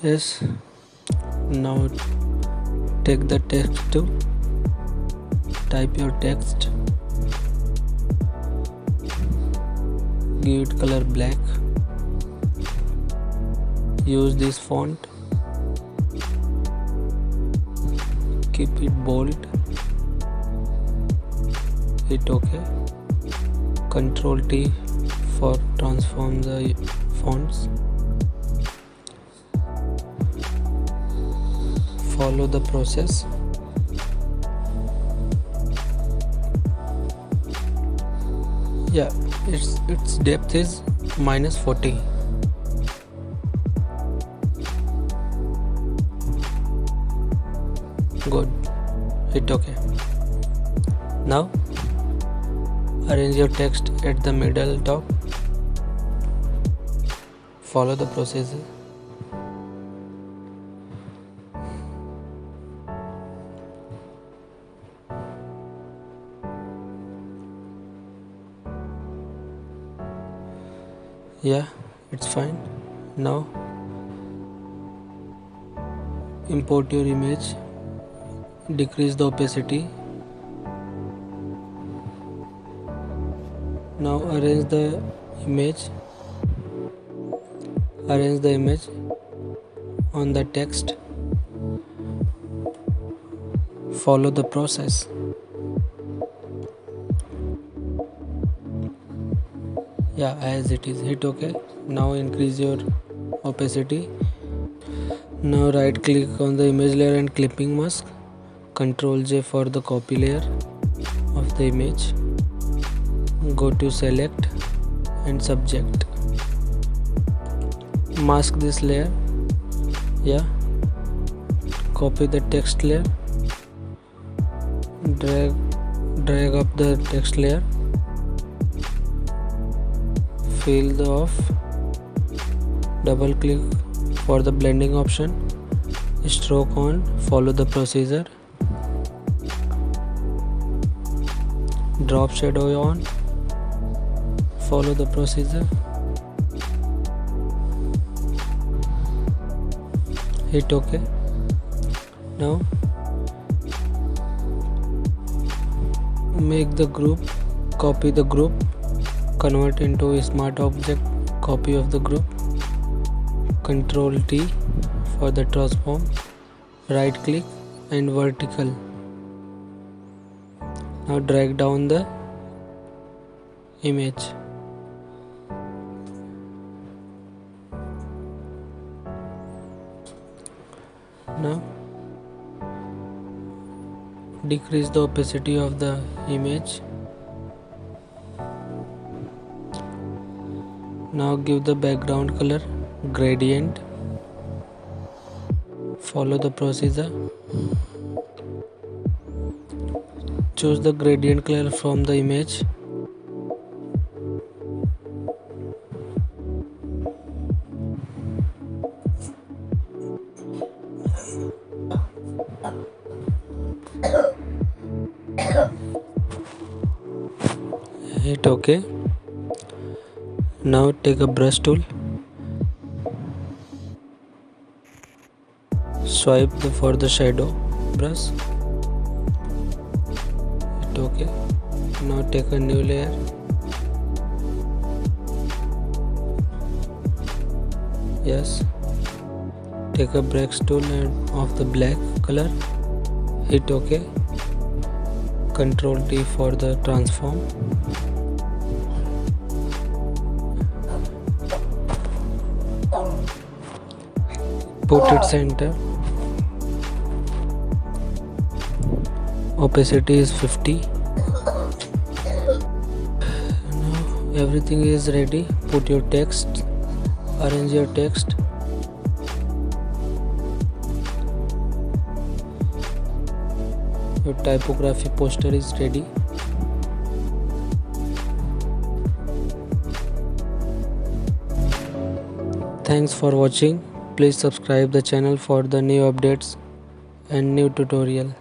Yes, now take the text tool, type your text, give it color black, use this font, keep it bold, hit OK, Ctrl T for transform the fonts. Follow the process. Yeah, its depth is -40. Good. Hit OK. Now arrange your text at the middle top. Follow the process. Yeah, it's fine. Now import your image, decrease the opacity. Now arrange the image on the text. Follow the process. Yeah, as it is. Hit OK. Now increase your opacity. Now right click on the image layer and clipping mask. Ctrl J for the copy layer of the image. Go to select and subject. Mask this layer. Yeah. Copy the text layer. Drag up the text layer. Fill the off. Double click for the blending option. Stroke on. Follow the procedure. Drop shadow on. Follow the procedure. Hit OK. Now make the group, copy the group, convert into a smart object copy of the group. Ctrl T for the transform. Right click and vertical. Now drag down the image. Now decrease the opacity of the image. Now give the background color gradient. Follow the procedure. Choose the gradient color from the image. Hit OK. Now take a brush tool. Swipe for the shadow brush. Hit OK. Now take a new layer. Yes. Take a brush tool and of the black color. Hit OK. Ctrl T for the transform. Put it center. Opacity is 50. Now everything is ready. Put your text. Arrange your text. Your typography poster is ready. Thanks for watching. Please subscribe the channel for the new updates and new tutorial.